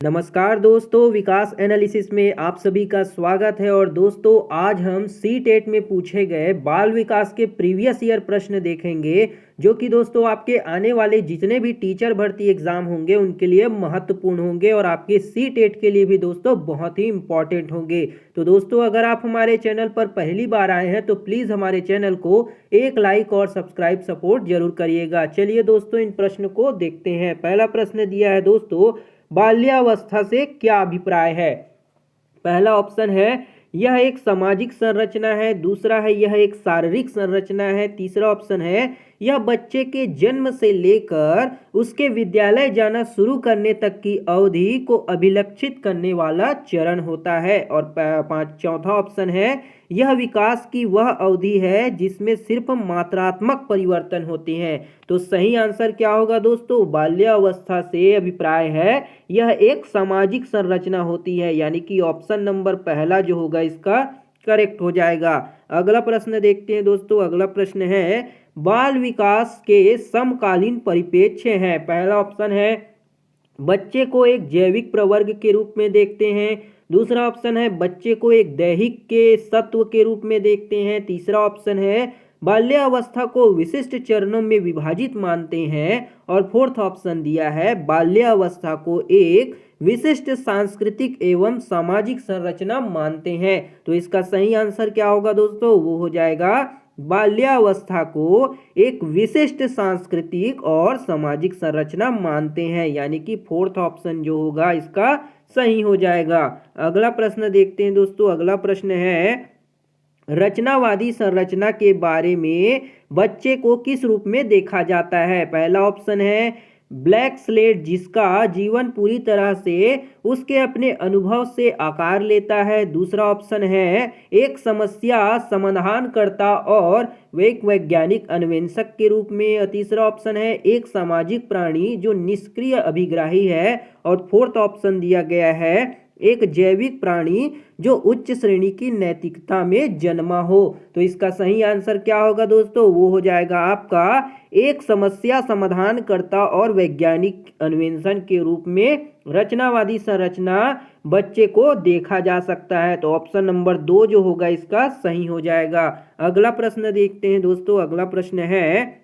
नमस्कार दोस्तों, विकास एनालिसिस में आप सभी का स्वागत है। और दोस्तों, आज हम सी टेट में पूछे गए बाल विकास के प्रीवियस ईयर प्रश्न देखेंगे, जो कि दोस्तों आपके आने वाले जितने भी टीचर भर्ती एग्जाम होंगे उनके लिए महत्वपूर्ण होंगे और आपके सी टेट के लिए भी दोस्तों बहुत ही इंपॉर्टेंट होंगे। तो दोस्तों, अगर आप हमारे चैनल पर पहली बार आए हैं तो प्लीज़ हमारे चैनल को एक लाइक और सब्सक्राइब सपोर्ट जरूर करिएगा। चलिए दोस्तों, इन प्रश्न को देखते हैं। पहला प्रश्न दिया है दोस्तों, बाल्यावस्था से क्या अभिप्राय है। पहला ऑप्शन है यह एक सामाजिक संरचना है, दूसरा है यह एक शारीरिक संरचना है, तीसरा ऑप्शन है यह बच्चे के जन्म से लेकर उसके विद्यालय जाना शुरू करने तक की अवधि को अभिलक्षित करने वाला चरण होता है, और चौथा ऑप्शन है यह विकास की वह अवधि है जिसमें सिर्फ मात्रात्मक परिवर्तन होते हैं। तो सही आंसर क्या होगा दोस्तों, बाल्यावस्था से अभिप्राय है यह एक सामाजिक संरचना होती है, यानी कि ऑप्शन नंबर पहला जो होगा इसका करेक्ट हो जाएगा। अगला प्रश्न देखते हैं दोस्तों। अगला प्रश्न है बाल विकास के समकालीन परिप्रेक्ष्य हैं। पहला ऑप्शन है बच्चे को एक जैविक प्रवर्ग के रूप में देखते हैं, दूसरा ऑप्शन है बच्चे को एक दैहिक के सत्व के रूप में देखते हैं, तीसरा ऑप्शन है बाल्यावस्था को विशिष्ट चरणों में विभाजित मानते हैं, और फोर्थ ऑप्शन दिया है बाल्यावस्था को एक विशिष्ट सांस्कृतिक एवं सामाजिक संरचना मानते हैं। तो इसका सही आंसर क्या होगा दोस्तों, वो हो जाएगा बाल्यावस्था को एक विशिष्ट सांस्कृतिक और सामाजिक संरचना मानते हैं, यानी कि फोर्थ ऑप्शन जो होगा इसका सही हो जाएगा। अगला प्रश्न देखते हैं दोस्तों। अगला प्रश्न है रचनावादी संरचना के बारे में बच्चे को किस रूप में देखा जाता है। पहला ऑप्शन है ब्लैंक स्लेट, जिसका जीवन पूरी तरह से उसके अपने अनुभव से आकार लेता है, दूसरा ऑप्शन है एक समस्या समाधानकर्ता और एक वैज्ञानिक अन्वेषक के रूप में, और तीसरा ऑप्शन है एक सामाजिक प्राणी जो निष्क्रिय अभिग्राही है, और फोर्थ ऑप्शन दिया गया है एक जैविक प्राणी जो उच्च श्रेणी की नैतिकता में जन्मा हो। तो इसका सही आंसर क्या होगा दोस्तों, वो हो जाएगा आपका एक समस्या समाधानकर्ता और वैज्ञानिक अन्वेषण के रूप में रचनावादी संरचना बच्चे को देखा जा सकता है। तो ऑप्शन नंबर 2 जो होगा इसका सही हो जाएगा। अगला प्रश्न देखते हैं दोस्तों। अगला प्रश्न है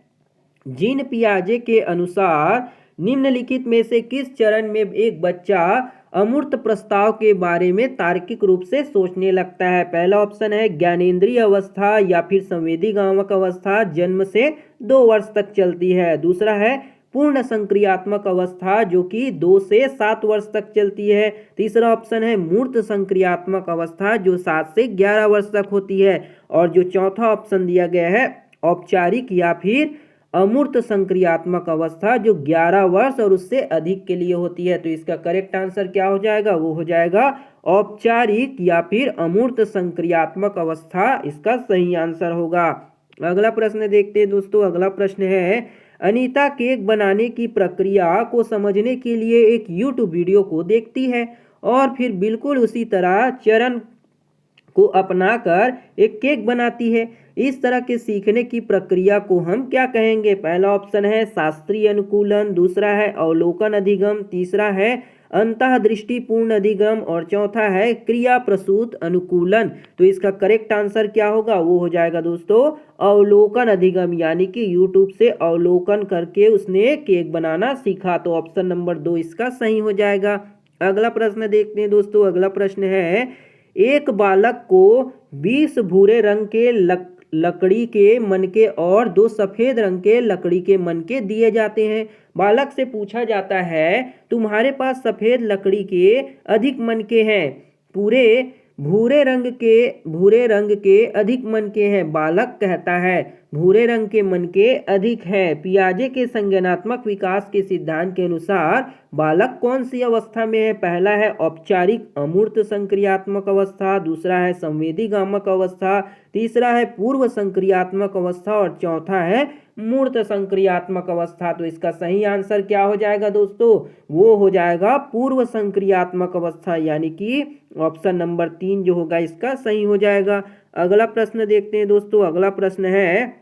जीन पियाजे के अनुसार निम्नलिखित में से किस चरण में एक बच्चा अमूर्त प्रस्ताव के बारे में तार्किक रूप से सोचने लगता है। पहला ऑप्शन है ज्ञानेंद्रिय अवस्था या फिर संवेदीगामक अवस्था, जन्म से 2 वर्ष तक चलती है, दूसरा है पूर्ण संक्रियात्मक अवस्था जो कि 2 से 7 वर्ष तक चलती है, तीसरा ऑप्शन है मूर्त संक्रियात्मक अवस्था जो 7 से 11 वर्ष तक होती है, और जो चौथा ऑप्शन दिया गया है औपचारिक या फिर अमूर्त संक्रियात्मक अवस्था जो 11 वर्ष और उससे अधिक के लिए होती है। तो इसका करेक्ट आंसर क्या हो जाएगा, वो हो जाएगा औपचारिक या फिर अमूर्त संक्रियात्मक अवस्था इसका सही आंसर होगा। अगला प्रश्न देखते हैं दोस्तों। अगला प्रश्न है अनीता केक बनाने की प्रक्रिया को समझने के लिए एक यूट्यूब वीडियो को देखती है और फिर बिल्कुल उसी तरह चरण को अपनाकर एक केक बनाती है। इस तरह के सीखने की प्रक्रिया को हम क्या कहेंगे। पहला ऑप्शन है शास्त्रीय अनुकूलन, दूसरा है अवलोकन अधिगम, तीसरा है अंतःदृष्टिपूर्ण अधिगम, और चौथा है क्रिया प्रसूत अनुकूलन। तो इसका करेक्ट आंसर क्या होगा, वो हो जाएगा दोस्तों अवलोकन अधिगम, यानी कि यूट्यूब से अवलोकन करके उसने केक बनाना सीखा। तो ऑप्शन नंबर 2 इसका सही हो जाएगा। अगला प्रश्न देखते हैं दोस्तों। अगला प्रश्न है एक बालक को 20 भूरे रंग के लकड़ी के मनके और 2 सफेद रंग के लकड़ी के मनके दिए जाते हैं। बालक से पूछा जाता है तुम्हारे पास सफेद लकड़ी के अधिक मनके हैं, पूरे भूरे रंग के अधिक मनके हैं। बालक कहता है भूरे रंग के मनके अधिक हैं। पियाजे के संज्ञानात्मक विकास के सिद्धांत के अनुसार बालक कौन सी अवस्था में है। पहला है औपचारिक अमूर्त संक्रियात्मक अवस्था, दूसरा है संवेदीगामक अवस्था, तीसरा है पूर्व संक्रियात्मक अवस्था, और चौथा है मूर्त संक्रियात्मक अवस्था। तो इसका सही आंसर क्या हो जाएगा दोस्तों, वो हो जाएगा पूर्व संक्रियात्मक अवस्था, यानी कि ऑप्शन नंबर 3 जो होगा इसका सही हो जाएगा। अगला प्रश्न देखते हैं दोस्तों। अगला प्रश्न है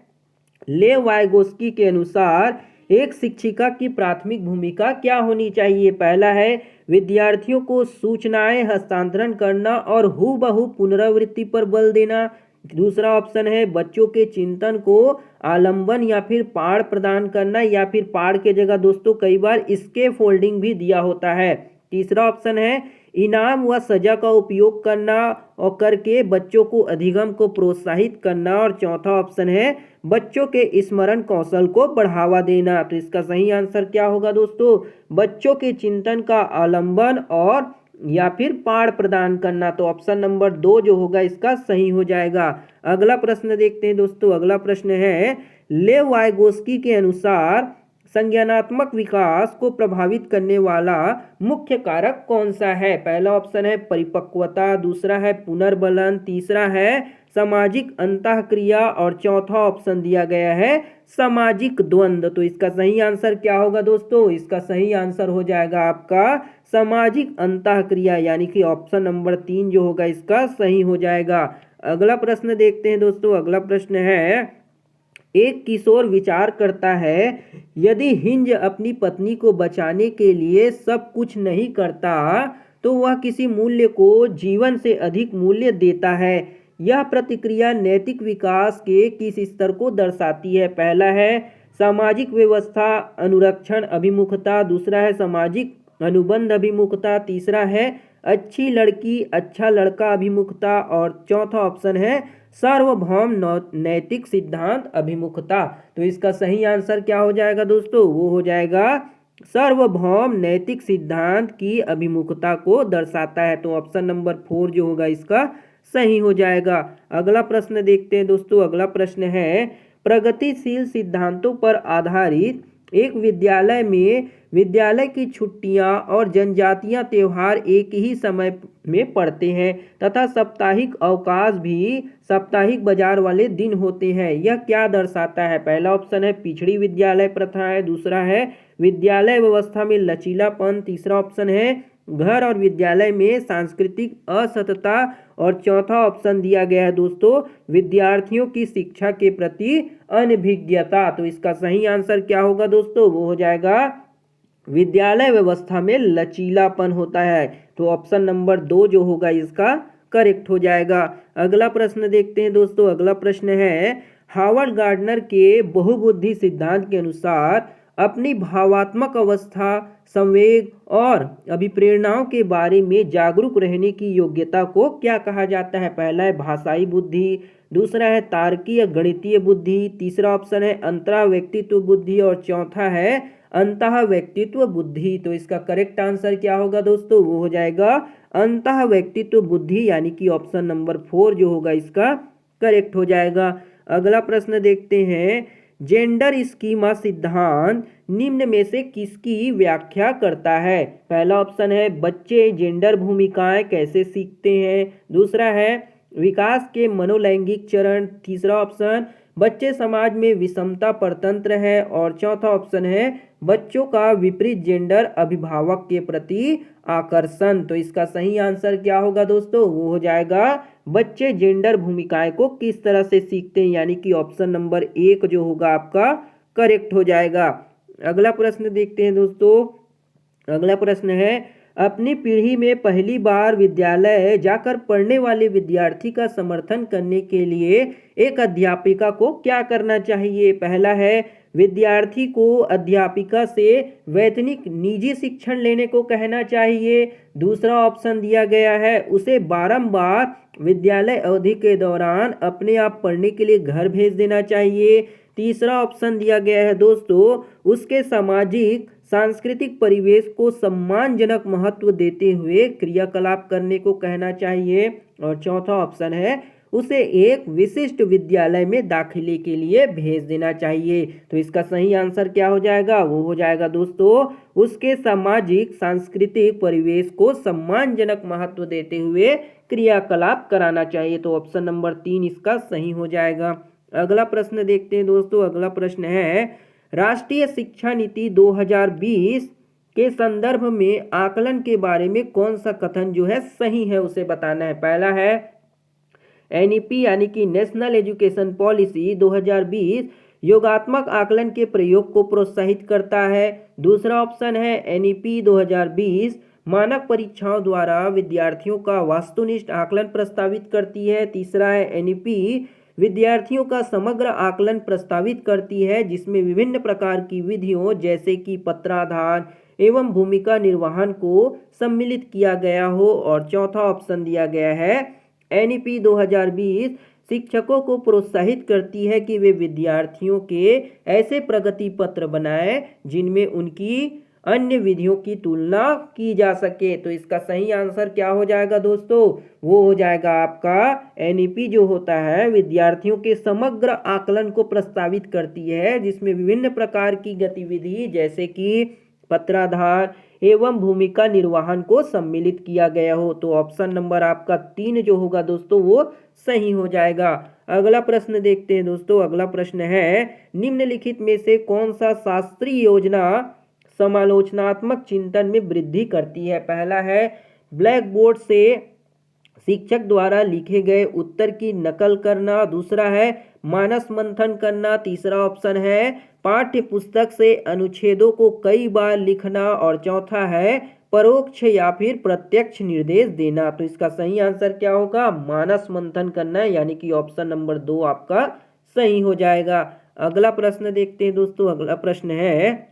लेव वाइगोस्की के अनुसार एक शिक्षिका की प्राथमिक भूमिका क्या होनी चाहिए? पहला है विद्यार्थियों को सूचनाएं हस्तांतरण करना और हूबहू पुनरावृत्ति पर बल देना। दूसरा ऑप्शन है बच्चों के चिंतन को आलंबन या फिर पाठ प्रदान करना, या फिर पाठ के जगह दोस्तों कई बार इसके फोल्डिंग भी दिया होता है। तीसरा ऑप्शन है इनाम व सजा का उपयोग करना और करके बच्चों को अधिगम को प्रोत्साहित करना। और चौथा ऑप्शन है बच्चों के स्मरण कौशल को बढ़ावा देना। तो इसका सही आंसर क्या होगा दोस्तों? बच्चों के चिंतन का आलंबन और या फिर पाठ प्रदान करना। तो ऑप्शन नंबर 2 जो होगा इसका सही हो जाएगा। अगला प्रश्न देखते हैं दोस्तों। अगला प्रश्न है लेव वाइगोस्की के अनुसार संज्ञानात्मक विकास को प्रभावित करने वाला मुख्य कारक कौन सा है? पहला ऑप्शन है परिपक्वता, दूसरा है पुनर्बलन, तीसरा है सामाजिक अंतःक्रिया और चौथा ऑप्शन दिया गया है सामाजिक द्वंद्व। तो इसका सही आंसर क्या होगा दोस्तों? इसका सही आंसर हो जाएगा आपका सामाजिक अंतःक्रिया, यानी कि ऑप्शन नंबर 3 जो होगा इसका सही हो जाएगा। अगला प्रश्न देखते हैं दोस्तों। अगला प्रश्न है एक किशोर विचार करता है यदि हिंज अपनी पत्नी को बचाने के लिए सब कुछ नहीं करता तो वह किसी मूल्य को जीवन से अधिक मूल्य देता है। यह प्रतिक्रिया नैतिक विकास के किस स्तर को दर्शाती है? पहला है सामाजिक व्यवस्था अनुरक्षण अभिमुखता, दूसरा है सामाजिक अनुबंध अभिमुखता, तीसरा है अच्छी लड़की अच्छा लड़का अभिमुखता और चौथा ऑप्शन है सार्वभौम नैतिक सिद्धांत अभिमुखता। तो इसका सही आंसर क्या हो जाएगा दोस्तों? वो हो जाएगा सार्वभौम नैतिक सिद्धांत की अभिमुखता को दर्शाता है। तो ऑप्शन नंबर 4 जो होगा इसका सही हो जाएगा। अगला प्रश्न देखते हैं दोस्तों। अगला प्रश्न है प्रगतिशील सिद्धांतों पर आधारित एक विद्यालय में विद्यालय की छुट्टियां और जनजातीय त्योहार एक ही समय में पड़ते हैं तथा साप्ताहिक अवकाश भी साप्ताहिक बाजार वाले दिन होते हैं। यह क्या दर्शाता है? पहला ऑप्शन है पिछड़ी विद्यालय प्रथा है, दूसरा है विद्यालय व्यवस्था में लचीलापन, तीसरा ऑप्शन है घर और विद्यालय में सांस्कृतिक असतता और चौथा ऑप्शन दिया गया है दोस्तों विद्यार्थियों की शिक्षा के प्रति अनभिज्ञता। तो इसका सही आंसर क्या होगा दोस्तों? वो हो जाएगा विद्यालय व्यवस्था में लचीलापन होता है। तो ऑप्शन नंबर 2 जो होगा इसका करेक्ट हो जाएगा। अगला प्रश्न देखते हैं दोस्तों। अगला प्रश्न है हावर्ड गार्डनर के बहुबुद्धि सिद्धांत के अनुसार अपनी भावात्मक अवस्था संवेग और अभिप्रेरणाओं के बारे में जागरूक रहने की योग्यता को क्या कहा जाता है? पहला है भाषाई बुद्धि, दूसरा है तार्किक गणितीय बुद्धि, तीसरा ऑप्शन है अंतरा व्यक्तित्व बुद्धि और चौथा है अंतः व्यक्तित्व बुद्धि। तो इसका करेक्ट आंसर क्या होगा दोस्तों? वो हो जाएगा अंतः व्यक्तित्व बुद्धि, यानी कि ऑप्शन नंबर 4 जो होगा इसका करेक्ट हो जाएगा। अगला प्रश्न देखते हैं जेंडर स्कीमा सिद्धांत निम्न में से किसकी व्याख्या करता है? पहला ऑप्शन है बच्चे जेंडर भूमिकाएं कैसे सीखते हैं, दूसरा है विकास के मनोलैंगिक चरण, तीसरा ऑप्शन बच्चे समाज में विषमता परतंत्र है और चौथा ऑप्शन है बच्चों का विपरीत जेंडर अभिभावक के प्रति आकर्षण। तो इसका सही आंसर क्या होगा दोस्तों? वो हो जाएगा बच्चे जेंडर भूमिकाएं को किस तरह से सीखते हैं, यानी कि ऑप्शन नंबर 1 जो होगा आपका करेक्ट हो जाएगा। अगला प्रश्न देखते हैं दोस्तों। अगला प्रश्न है अपनी पीढ़ी में पहली बार विद्यालय जाकर पढ़ने वाले विद्यार्थी का समर्थन करने के लिए एक अध्यापिका को क्या करना चाहिए? पहला है विद्यार्थी को अध्यापिका से वैतनिक निजी शिक्षण लेने को कहना चाहिए, दूसरा ऑप्शन दिया गया है उसे बारंबार विद्यालय अवधि के दौरान अपने आप पढ़ने के लिए घर भेज देना चाहिए, तीसरा ऑप्शन दिया गया है दोस्तों उसके सामाजिक सांस्कृतिक परिवेश को सम्मानजनक महत्व देते हुए क्रियाकलाप करने को कहना चाहिए और चौथा ऑप्शन है उसे एक विशिष्ट विद्यालय में दाखिले के लिए भेज देना चाहिए। तो इसका सही आंसर क्या हो जाएगा? वो हो जाएगा दोस्तों उसके सामाजिक सांस्कृतिक परिवेश को सम्मानजनक महत्व देते हुए क्रियाकलाप कराना चाहिए। तो ऑप्शन नंबर 3 इसका सही हो जाएगा। अगला प्रश्न देखते हैं दोस्तों। अगला प्रश्न है राष्ट्रीय शिक्षा नीति 2020 के संदर्भ में आकलन के बारे में कौन सा कथन जो है सही है उसे बताना है। पहला है एनईपी यानी कि नेशनल एजुकेशन पॉलिसी 2020 योगात्मक आकलन के प्रयोग को प्रोत्साहित करता है। दूसरा ऑप्शन है एनईपी 2020 मानक परीक्षाओं द्वारा विद्यार्थियों का वस्तुनिष्ठ आकलन प्रस्तावित करती है। तीसरा है एनईपी विद्यार्थियों का समग्र आकलन प्रस्तावित करती है, जिसमें विभिन्न प्रकार की विधियों जैसे कि पत्राधान एवं भूमिका निर्वहन को सम्मिलित किया गया हो। और चौथा ऑप्शन दिया गया है एनईपी 2020 शिक्षकों को प्रोत्साहित करती है कि वे विद्यार्थियों के ऐसे प्रगति पत्र बनाएं जिनमें उनकी अन्य विधियों की तुलना की जा सके। तो इसका सही आंसर क्या हो जाएगा दोस्तों? वो हो जाएगा आपका एनईपी जो होता है विद्यार्थियों के समग्र आकलन को प्रस्तावित करती है, जिसमें विभिन्न प्रकार की गतिविधि जैसे कि पत्राधान एवं भूमिका निर्वहन को सम्मिलित किया गया हो। तो ऑप्शन नंबर आपका 3 जो होगा दोस्तों वो सही हो जाएगा। अगला प्रश्न देखते हैं दोस्तों। अगला प्रश्न है निम्नलिखित में से कौन सा शास्त्रीय योजना समालोचनात्मक चिंतन में वृद्धि करती है? पहला है ब्लैक बोर्ड से शिक्षक द्वारा लिखे गए उत्तर की नकल करना। दूसरा है मानस मंथन करना। तीसरा ऑप्शन है पाठ्य पुस्तक से अनुच्छेदों को कई बार लिखना। और चौथा है परोक्ष या फिर प्रत्यक्ष निर्देश देना। तो इसका सही आंसर क्या होगा? मानस मंथन करना, यानी कि ऑप्शन नंबर 2 आपका सही हो जाएगा। अगला प्रश्न देखते हैं दोस्तों। अगला प्रश्न है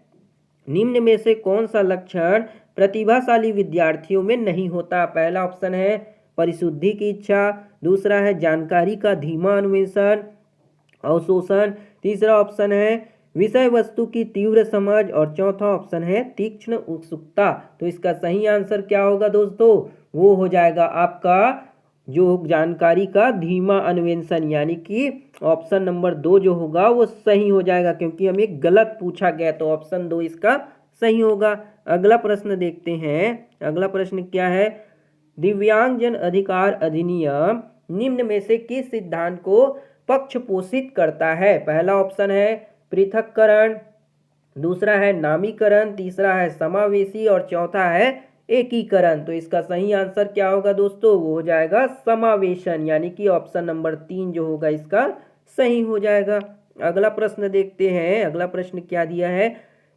निम्न में से कौन सा लक्षण प्रतिभाशाली विद्यार्थियों में नहीं होता? पहला ऑप्शन है परिशुद्धि की इच्छा। दूसरा है जानकारी का धीमा अन्वेषण अवशोषण। तीसरा ऑप्शन है विषय वस्तु की तीव्र समझ। और चौथा ऑप्शन है तीक्ष्ण उत्सुकता। तो इसका सही आंसर क्या होगा दोस्तों? वो हो जाएगा आपका जो जानकारी का धीमा अन्वेषण, यानी कि ऑप्शन नंबर 2 जो होगा वो सही हो जाएगा, क्योंकि हमें गलत पूछा गया। तो ऑप्शन 2 इसका सही होगा। अगला प्रश्न देखते हैं। अगला प्रश्न क्या है? दिव्यांगजन अधिकार अधिनियम निम्न में से किस सिद्धांत को पक्षपोषित करता है? पहला ऑप्शन है पृथक्करण। दूसरा है नामीकरण। तीसरा है समावेशी। और चौथा है एकीकरण। तो इसका सही आंसर क्या होगा दोस्तों? वो हो जाएगा समावेशन, यानी कि ऑप्शन नंबर 3 जो होगा इसका सही हो जाएगा। अगला प्रश्न देखते हैं। अगला प्रश्न क्या दिया है?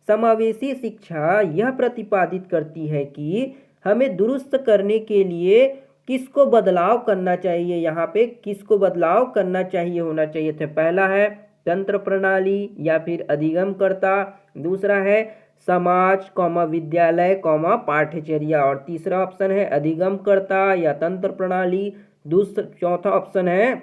समावेशी शिक्षा यह प्रतिपादित करती है कि हमें दुरुस्त करने के लिए किसको बदलाव करना चाहिए। यहाँ पे किसको बदलाव करना चाहिए होना चाहिए थे। पहला है तंत्र प्रणाली या फिर अधिगमकर्ता। दूसरा है समाज कौमा विद्यालय कौमा पाठ्यचर्या। और तीसरा ऑप्शन है अधिगमकर्ता या तंत्र प्रणाली। चौथा ऑप्शन है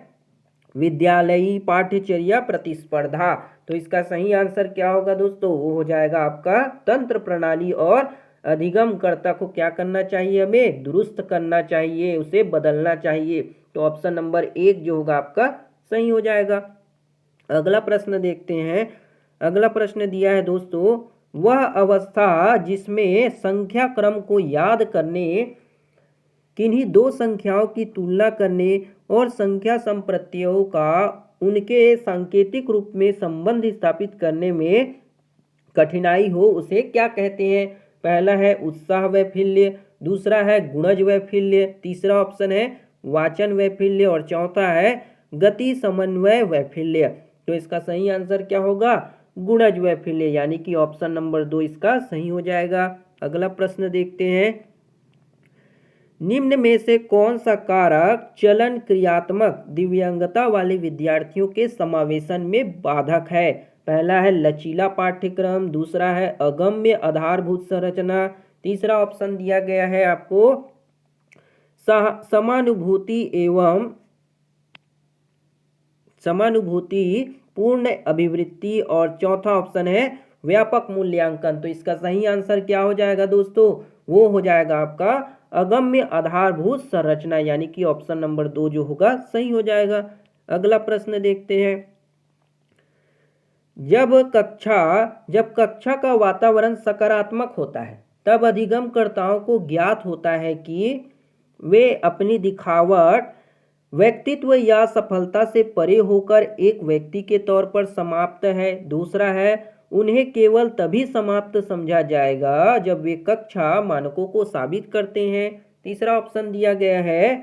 विद्यालयी पाठ्यचर्या प्रतिस्पर्धा। तो इसका सही आंसर क्या होगा दोस्तों? वो हो जाएगा आपका तंत्र प्रणाली। और अधिगमकर्ता को क्या करना चाहिए? हमें दुरुस्त करना चाहिए, उसे बदलना चाहिए। तो ऑप्शन नंबर 1 जो होगा आपका सही हो जाएगा। अगला प्रश्न देखते हैं। अगला प्रश्न दिया है दोस्तों वह अवस्था जिसमें संख्या क्रम को याद करने किन्हीं दो संख्याओं की तुलना करने और संख्या संप्रत्ययों का उनके सांकेतिक रूप में संबंध स्थापित करने में कठिनाई हो उसे क्या कहते हैं? पहला है उत्साह वैफल्य। दूसरा है गुणज वैफल्य। तीसरा ऑप्शन है वाचन वैफल्य। और चौथा है गति समन्वय वैफल्य। तो इसका सही आंसर क्या होगा? गुणज वैफल्य, यानी कि ऑप्शन नंबर 2 इसका सही हो जाएगा। अगला प्रश्न देखते हैं। निम्न में से कौन सा कारक चलन क्रियात्मक दिव्यांगता वाले विद्यार्थियों के समावेशन में बाधक है? पहला है लचीला पाठ्यक्रम। दूसरा है अगम्य आधारभूत संरचना। तीसरा ऑप्शन दिया गया है आपको समानुभूति पूर्ण अभिवृत्ति। और चौथा ऑप्शन है व्यापक मूल्यांकन। तो इसका सही आंसर क्या हो जाएगा दोस्तों? वो हो जाएगा आपका अगम्य आधारभूत संरचना, यानी कि ऑप्शन नंबर 2 जो होगा सही हो जाएगा। अगला प्रश्न देखते हैं। जब कक्षा का वातावरण सकारात्मक होता है तब अधिगमकर्ताओं को ज्ञात होता है कि वे अपनी दिखावट व्यक्तित्व या सफलता से परे होकर एक व्यक्ति के तौर पर समाप्त है। दूसरा है उन्हें केवल तभी समाप्त समझा जाएगा जब वे कक्षा मानकों को साबित करते हैं। तीसरा ऑप्शन दिया गया है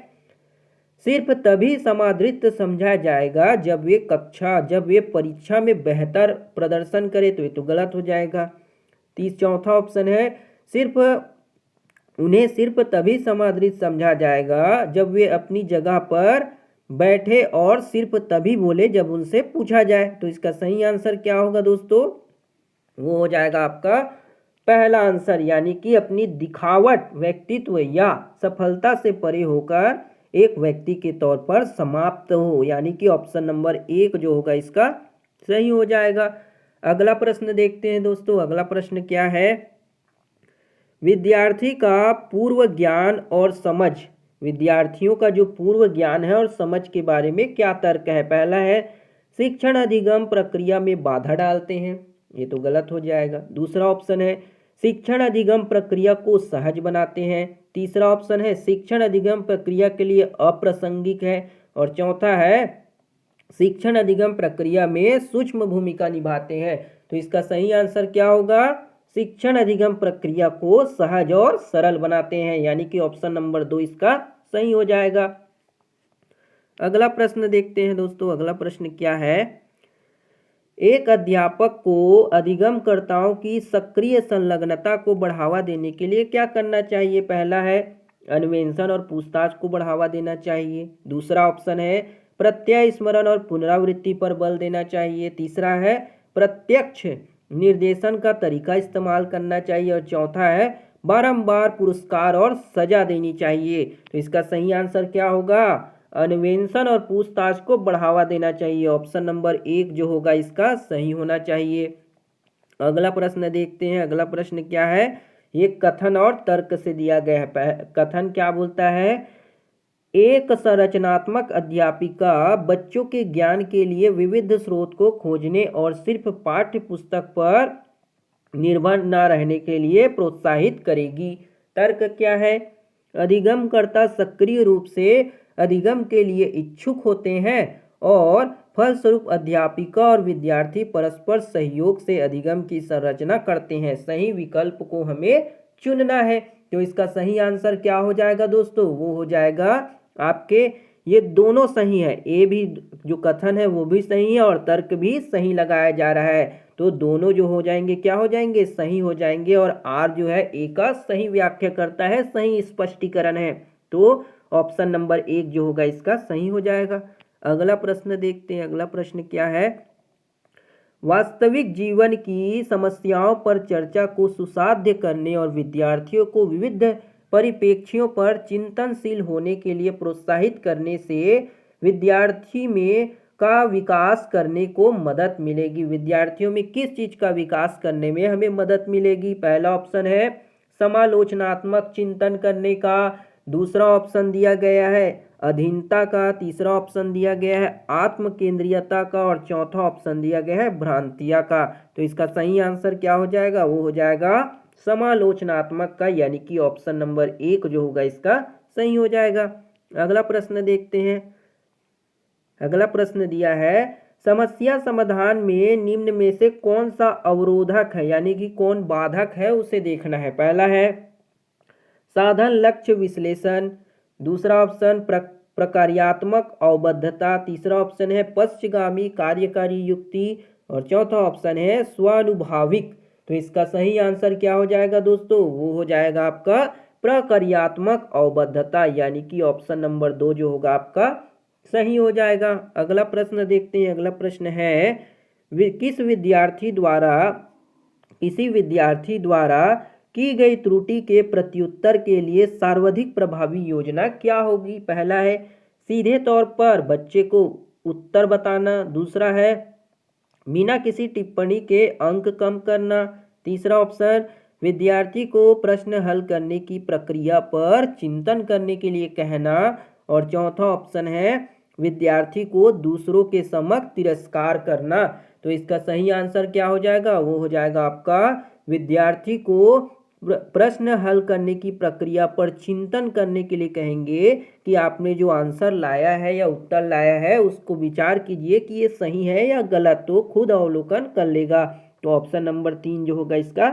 सिर्फ तभी समादृत समझा जाएगा जब वे परीक्षा में बेहतर प्रदर्शन करे, तो ये तो गलत हो जाएगा। चौथा ऑप्शन है सिर्फ उन्हें सिर्फ तभी समादृत समझा जाएगा जब वे अपनी जगह पर बैठे और सिर्फ तभी बोले जब उनसे पूछा जाए। तो इसका सही आंसर क्या होगा दोस्तों? वो हो जाएगा आपका पहला आंसर, यानी कि अपनी दिखावट, व्यक्तित्व या सफलता से परे होकर एक व्यक्ति के तौर पर समाप्त हो, यानी कि ऑप्शन नंबर 1 जो होगा इसका सही हो जाएगा। अगला प्रश्न देखते हैं दोस्तों। अगला प्रश्न क्या है? विद्यार्थी का पूर्व ज्ञान और समझ, विद्यार्थियों का जो पूर्व ज्ञान है और समझ के बारे में क्या तर्क है? पहला है शिक्षण अधिगम प्रक्रिया में बाधा डालते हैं, ये तो गलत हो जाएगा। दूसरा ऑप्शन है शिक्षण अधिगम प्रक्रिया को सहज बनाते हैं। तीसरा ऑप्शन है शिक्षण अधिगम प्रक्रिया के लिए अप्रासंगिक है। और चौथा है शिक्षण अधिगम प्रक्रिया में सूक्ष्म भूमिका निभाते हैं। तो इसका सही आंसर क्या होगा? शिक्षण अधिगम प्रक्रिया को सहज और सरल बनाते हैं, यानी कि ऑप्शन नंबर 2 इसका सही हो जाएगा। अगला प्रश्न देखते हैं दोस्तों। अगला प्रश्न क्या है? एक अध्यापक को अधिगमकर्ताओं की सक्रिय संलग्नता को बढ़ावा देने के लिए क्या करना चाहिए? पहला है अन्वेषण और पूछताछ को बढ़ावा देना चाहिए। दूसरा ऑप्शन है प्रत्यय स्मरण और पुनरावृत्ति पर बल देना चाहिए। तीसरा है प्रत्यक्ष निर्देशन का तरीका इस्तेमाल करना चाहिए। और चौथा है बारंबार पुरस्कार और सजा देनी चाहिए। तो इसका सही आंसर क्या होगा? अन्वेषण और पूछताछ को बढ़ावा देना चाहिए। ऑप्शन नंबर 1 जो होगा इसका सही होना चाहिए। अगला प्रश्न देखते हैं। अगला प्रश्न क्या है? ये कथन और तर्क से दिया गया है। कथन क्या बोलता है? एक संरचनात्मक अध्यापिका बच्चों के ज्ञान के लिए विविध स्रोत को खोजने और सिर्फ पाठ्य पुस्तक पर निर्भर न रहने के लिए प्रोत्साहित करेगी। तर्क क्या है? अधिगमकर्ता सक्रिय रूप से अधिगम के लिए इच्छुक होते हैं और फलस्वरूप अध्यापिका और विद्यार्थी परस्पर सहयोग से अधिगम की संरचना करते हैं। सही विकल्प को हमें चुनना है। तो इसका सही आंसर क्या हो जाएगा दोस्तों? वो हो जाएगा आपके, ये दोनों सही है। ए भी जो कथन है वो भी सही है और तर्क भी सही लगाया जा रहा है। तो दोनों जो हो जाएंगे क्या हो जाएंगे? सही हो जाएंगे। और आर जो है ए का सही व्याख्या करता है, सही स्पष्टीकरण है। तो ऑप्शन नंबर 1 जो होगा इसका सही हो जाएगा। अगला प्रश्न देखते हैं। अगला प्रश्न क्या है? वास्तविक जीवन की समस्याओं पर चर्चा को सुसाध्य करने और विद्यार्थियों को विविध परिप्रेक्ष्यों पर चिंतनशील होने के लिए प्रोत्साहित करने से विद्यार्थी में का विकास करने को मदद मिलेगी। विद्यार्थियों में किस चीज का विकास करने में हमें मदद मिलेगी? पहला ऑप्शन है समालोचनात्मक चिंतन करने का। दूसरा ऑप्शन दिया गया है अधीनता का। तीसरा ऑप्शन दिया गया है आत्म केंद्रीयता का। और चौथा ऑप्शन दिया गया है भ्रांतिया का। तो इसका सही आंसर क्या हो जाएगा? वो हो जाएगा समालोचनात्मक का, यानी कि ऑप्शन नंबर 1 जो होगा इसका सही हो जाएगा। अगला प्रश्न देखते हैं। अगला प्रश्न दिया है समस्या समाधान में निम्न में से कौन सा अवरोधक है, यानी कि कौन बाधक है उसे देखना है। पहला है साधन लक्ष्य विश्लेषण। दूसरा ऑप्शन प्रकार्यात्मक अवबद्धता। तीसरा ऑप्शन है पश्चगामी कार्यकारी युक्ति। और चौथा ऑप्शन है स्वानुभाविक। तो इसका सही आंसर क्या हो जाएगा दोस्तों? वो हो जाएगा आपका प्रकार्यात्मक अवबद्धता, यानी कि ऑप्शन नंबर 2 जो होगा आपका सही हो जाएगा। अगला प्रश्न देखते हैं। अगला प्रश्न है किसी विद्यार्थी द्वारा की गई त्रुटि के प्रत्युत्तर के लिए सर्वाधिक प्रभावी योजना क्या होगी? पहला है सीधे तौर पर बच्चे को उत्तर बताना। दूसरा है बिना किसी टिप्पणी के अंक कम करना। तीसरा ऑप्शन विद्यार्थी को प्रश्न हल करने की प्रक्रिया पर चिंतन करने के लिए कहना। और चौथा ऑप्शन है विद्यार्थी को दूसरों के समक्ष तिरस्कार करना। तो इसका सही आंसर क्या हो जाएगा? वो हो जाएगा आपका विद्यार्थी को प्रश्न हल करने की प्रक्रिया पर चिंतन करने के लिए कहेंगे कि आपने जो आंसर लाया है या उत्तर लाया है उसको विचार कीजिए कि ये सही है या गलत, तो खुद अवलोकन कर लेगा। तो ऑप्शन नंबर 3 जो होगा इसका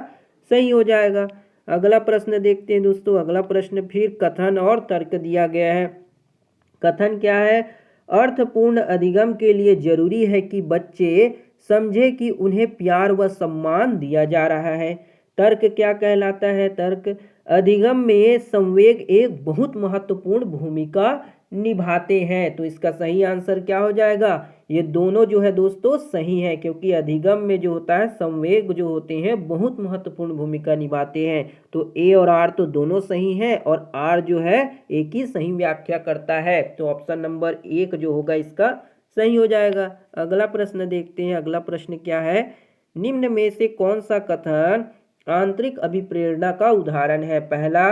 सही हो जाएगा। अगला प्रश्न देखते हैं दोस्तों। अगला प्रश्न फिर कथन और तर्क दिया गया है। कथन क्या है? अर्थपूर्ण अधिगम के लिए जरूरी है कि बच्चे समझे कि उन्हें प्यार व सम्मान दिया जा रहा है। तर्क क्या कहलाता है? तर्क अधिगम में संवेग एक बहुत महत्वपूर्ण भूमिका निभाते हैं। तो इसका सही आंसर क्या हो जाएगा? ये दोनों जो है दोस्तों सही है, क्योंकि अधिगम में जो होता है संवेग जो होते हैं बहुत महत्वपूर्ण भूमिका निभाते हैं। तो ए और आर तो दोनों सही हैं और आर जो है एक ही सही व्याख्या करता है। तो ऑप्शन नंबर 1 जो होगा इसका सही हो जाएगा। अगला प्रश्न देखते हैं। अगला प्रश्न क्या है? निम्न में से कौन सा कथन आंतरिक अभिप्रेरणा का उदाहरण है? पहला,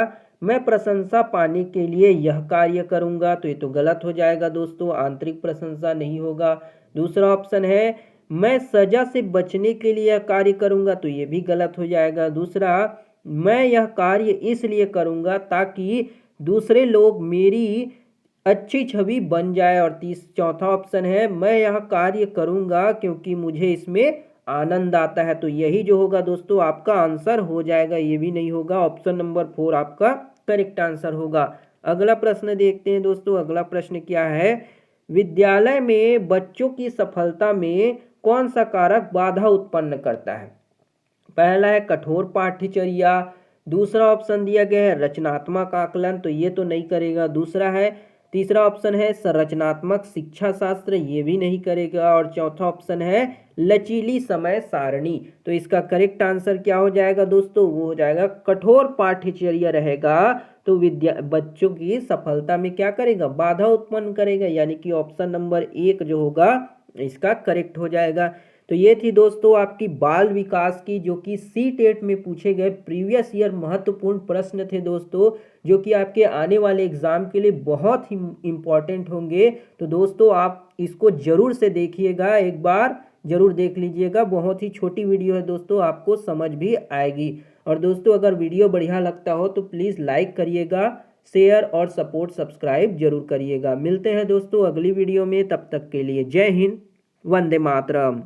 मैं प्रशंसा पाने के लिए यह कार्य करूंगा, तो ये तो गलत हो जाएगा दोस्तों, आंतरिक प्रशंसा नहीं होगा। दूसरा ऑप्शन है, मैं सजा से बचने के लिए यह कार्य करूंगा, तो ये भी गलत हो जाएगा। दूसरा, मैं यह कार्य इसलिए करूंगा ताकि दूसरे लोग मेरी अच्छी छवि बन जाए। और चौथा ऑप्शन है, मैं यह कार्य करूंगा क्योंकि मुझे इसमें आनंद आता है। तो यही जो होगा दोस्तों आपका आंसर हो जाएगा, ये भी नहीं होगा। ऑप्शन नंबर 4 आपका करेक्ट आंसर होगा। अगला प्रश्न देखते हैं दोस्तों। अगला प्रश्न क्या है? विद्यालय में बच्चों की सफलता में कौन सा कारक बाधा उत्पन्न करता है? पहला है कठोर पाठ्यचर्या। दूसरा ऑप्शन दिया गया है रचनात्मक आकलन, तो ये तो नहीं करेगा। दूसरा है, तीसरा ऑप्शन है संरचनात्मक शिक्षा शास्त्र, ये भी नहीं करेगा। और चौथा ऑप्शन है लचीली समय सारणी। तो इसका करेक्ट आंसर क्या हो जाएगा दोस्तों? वो हो जाएगा कठोर पाठ्यचर्या रहेगा तो बच्चों की सफलता में क्या करेगा? बाधा उत्पन्न करेगा, यानी कि ऑप्शन नंबर 1 जो होगा इसका करेक्ट हो जाएगा। तो ये थी दोस्तों आपकी बाल विकास की, जो कि सी टेट में पूछे गए प्रीवियस ईयर महत्वपूर्ण प्रश्न थे दोस्तों, जो कि आपके आने वाले एग्जाम के लिए बहुत ही इम्पोर्टेंट होंगे। तो दोस्तों आप इसको जरूर से देखिएगा, एक बार जरूर देख लीजिएगा। बहुत ही छोटी वीडियो है दोस्तों, आपको समझ भी आएगी। और दोस्तों अगर वीडियो बढ़िया लगता हो तो प्लीज़ लाइक करिएगा, शेयर और सपोर्ट सब्सक्राइब जरूर करिएगा। मिलते हैं दोस्तों अगली वीडियो में, तब तक के लिए जय हिंद, वंदे मातरम।